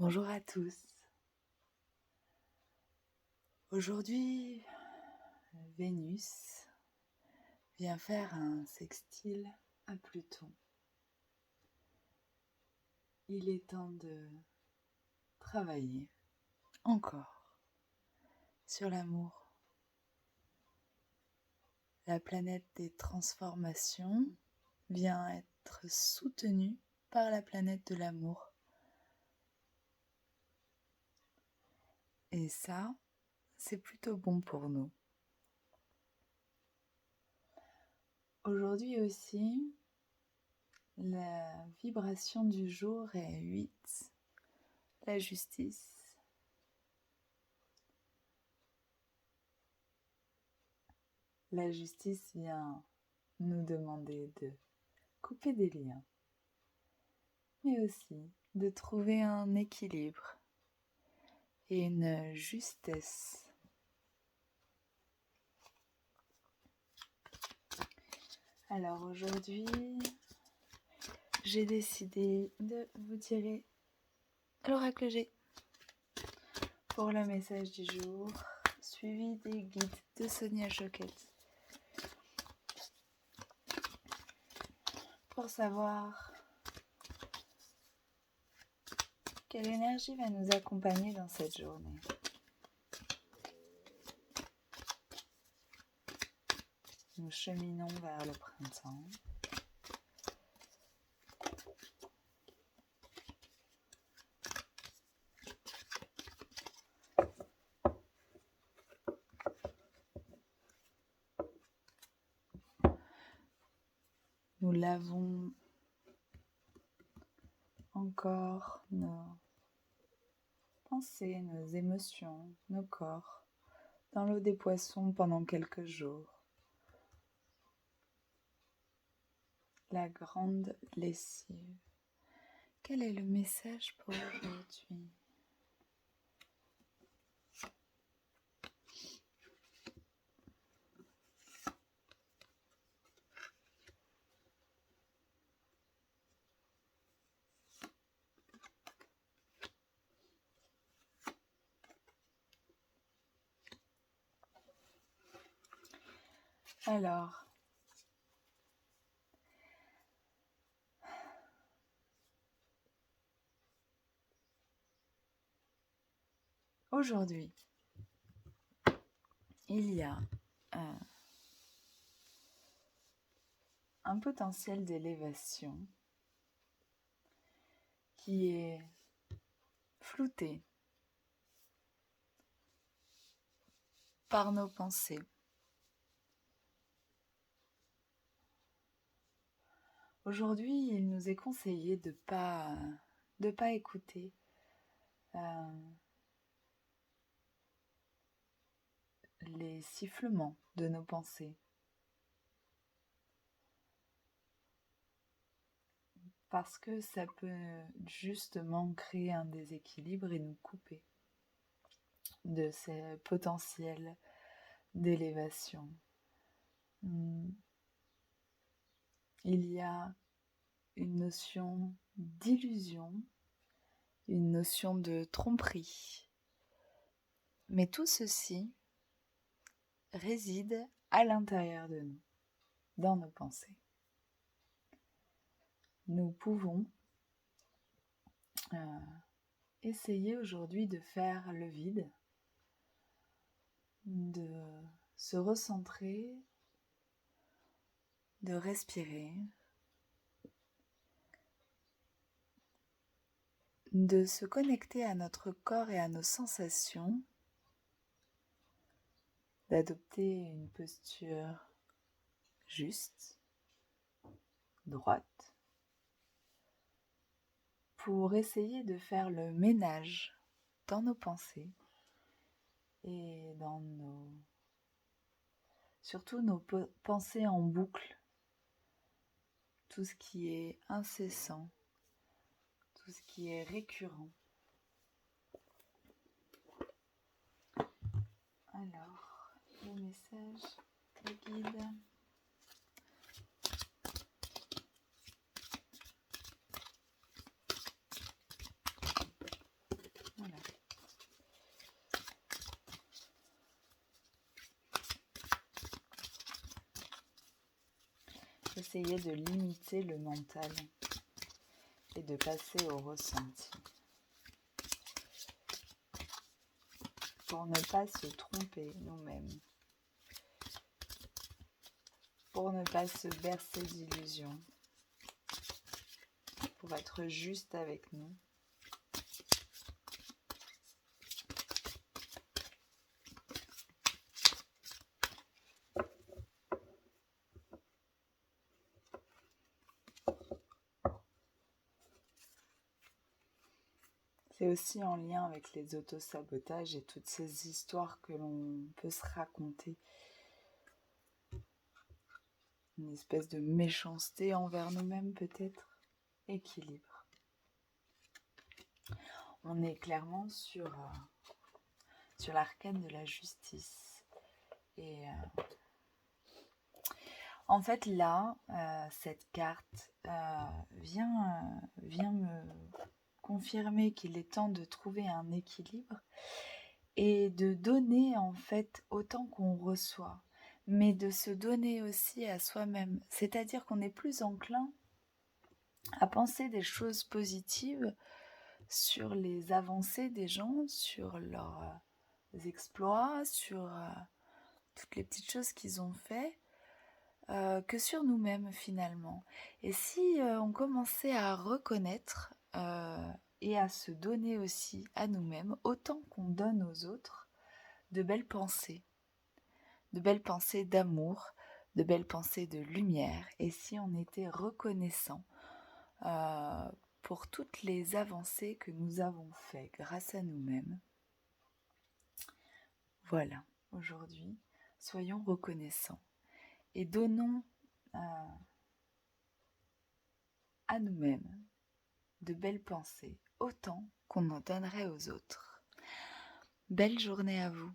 Bonjour à tous. Aujourd'hui, Vénus vient faire un sextile à Pluton. Il est temps de travailler encore sur l'amour. La planète des transformations vient être soutenue par la planète de l'amour. Et ça, c'est plutôt bon pour nous. Aujourd'hui aussi, la vibration du jour est 8, la justice. La justice vient nous demander de couper des liens, mais aussi de trouver un équilibre et une justesse. Alors aujourd'hui, j'ai décidé de vous tirer l'oracle G pour le message du jour, suivi des guides de Sonia Choquette. Pour savoir quelle énergie va nous accompagner dans cette journée. Nous cheminons vers le printemps. Nous lavons encore nos pensées, nos émotions, nos corps dans l'eau des poissons pendant quelques jours. La grande lessive. Quel est le message pour aujourd'hui ? Alors, aujourd'hui, il y a un potentiel d'élévation qui est flouté par nos pensées. Aujourd'hui, il nous est conseillé de pas écouter les sifflements de nos pensées. Parce que ça peut justement créer un déséquilibre et nous couper de ces potentiels d'élévation. Il y a une notion d'illusion, une notion de tromperie. Mais tout ceci réside à l'intérieur de nous, dans nos pensées. Nous pouvons essayer aujourd'hui de faire le vide, de se recentrer, de respirer, de se connecter à notre corps et à nos sensations, d'adopter une posture juste, droite, pour essayer de faire le ménage dans nos pensées et dans surtout nos pensées en boucle, tout ce qui est incessant, tout ce qui est récurrent. Alors, le message, le guide. essayer de limiter le mental et de passer au ressenti. Pour ne pas se tromper nous-mêmes. Pour ne pas se bercer d'illusions. Pour être juste avec nous. C'est aussi en lien avec les autosabotages et toutes ces histoires que l'on peut se raconter. Une espèce de méchanceté envers nous-mêmes peut-être. Équilibre. On est clairement sur l'arcane de la justice. Et en fait là, cette carte vient me confirmer qu'il est temps de trouver un équilibre et de donner en fait autant qu'on reçoit, mais de se donner aussi à soi-même. C'est-à-dire qu'on est plus enclin à penser des choses positives sur les avancées des gens, sur leurs exploits, sur toutes les petites choses qu'ils ont fait, que sur nous-mêmes finalement. Et si on commençait à reconnaître et à se donner aussi à nous-mêmes, autant qu'on donne aux autres, de belles pensées d'amour, de belles pensées de lumière, et si on était reconnaissant pour toutes les avancées que nous avons faites grâce à nous-mêmes. Voilà, aujourd'hui, soyons reconnaissants et donnons à nous-mêmes de belles pensées, autant qu'on en donnerait aux autres. Belle journée à vous.